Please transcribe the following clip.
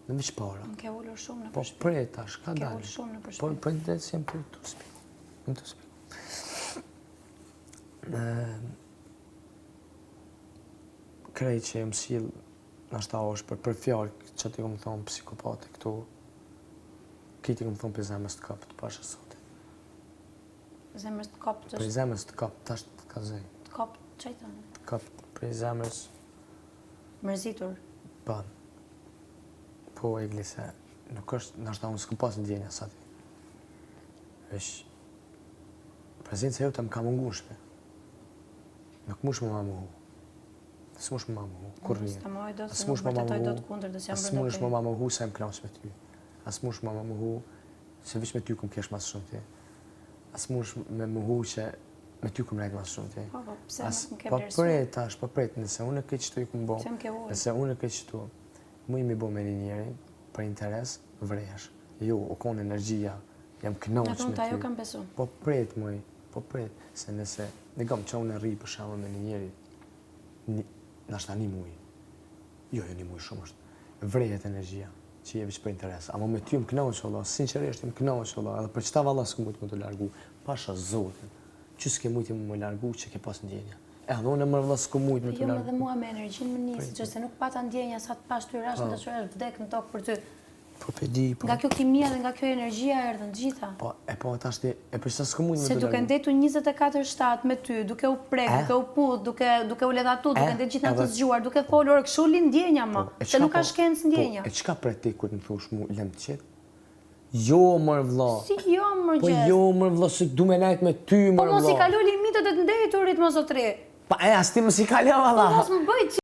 Në veç para. Më ke ullur shumë në Po përshpik. prej tash, ka Ke dalë. ullur shumë në përshpik. Po në si jem për të spiku. Më të spiku. Krej që jem s'il, nashta është për fjallë që ti këmë thonë psikopati këtu, kiti këmë thonë për zemës të kapë të pasha sotit. Zemrës të kapë të Për zemës të kapë, tash të ka zëj. Të kapë të qëjtë? Të kapë për zemës, Mërzitur. ban. Po e glise, nuk është, nashta unë s'këm pas në djenja sa ti. Vesh, prezencë e jote më ka mungu në shpe. Nuk mush më ma muhu. S'mush më ma muhu, kur një. S'tamoj do të, S'mush nuk më ma vërtetoj do muhu, të kundër dhe s'jam s'mush më brënda ma muhu se jam klas me ty. S'mush më ma muhu se vish me ty këm kesh mas shumë ti. S'mush me muhu që me ty këm rejt mas shumë ti. Po, pse më ke Po vlerësu? prej tash, po prej, nëse unë e këtë qëtu i këm bo, Pse më ke ullë? nëse unë e këtë qëtu, mu i mi bo me një njeri, për interes, vrejesh. Jo, o konë energjia, jam kënoq me ty. Në tonë të ajo kam besu. Po pret, muj, po pret, se nëse, në kam që unë e rri për shamë me një njeri, nashta një muj, jo një muj shumë është, vrejet energjia, që je vëq për interes, ama me ty më kënoq Allah, sinqerisht më kënoq Allah, edhe për qëta valla s'ku mujtë më të largu, pasha zotin, që s'ke mujtë më largu që ke pas ndjenja. Edhe unë e mërë valla s'ku mujtë më të Jo, largu. edhe mua me energjinë më njësë, që se nuk pata ndjenja sa të pash të rash në të shërë vdek në tokë për ty. Po pedi, po. Nga kjo kimia dhe nga kjo energjia erdhën të gjitha. Po tash ti, e për qëta s'ku mujtë më Se të duke largu. ndetu 24/7 me ty, duke u prek, duke u put, duke u ledhatu, duke ndet gjithë natën zgjuar, duke folur, kështu li ndjenja ma, se nuk ka shkencë ndjenja. E qka për ti kur të më thush mu lem të qetë? Jo, mërë vlla. Si jo, mërë Po gjesë? jo, mërë vlla, se du me najt me ty, Po mërë vlla. mos i kalu limitet e të ndeturit, mos o tre. Pa e, as ti mos i kalja, Po valla. mos më bëjt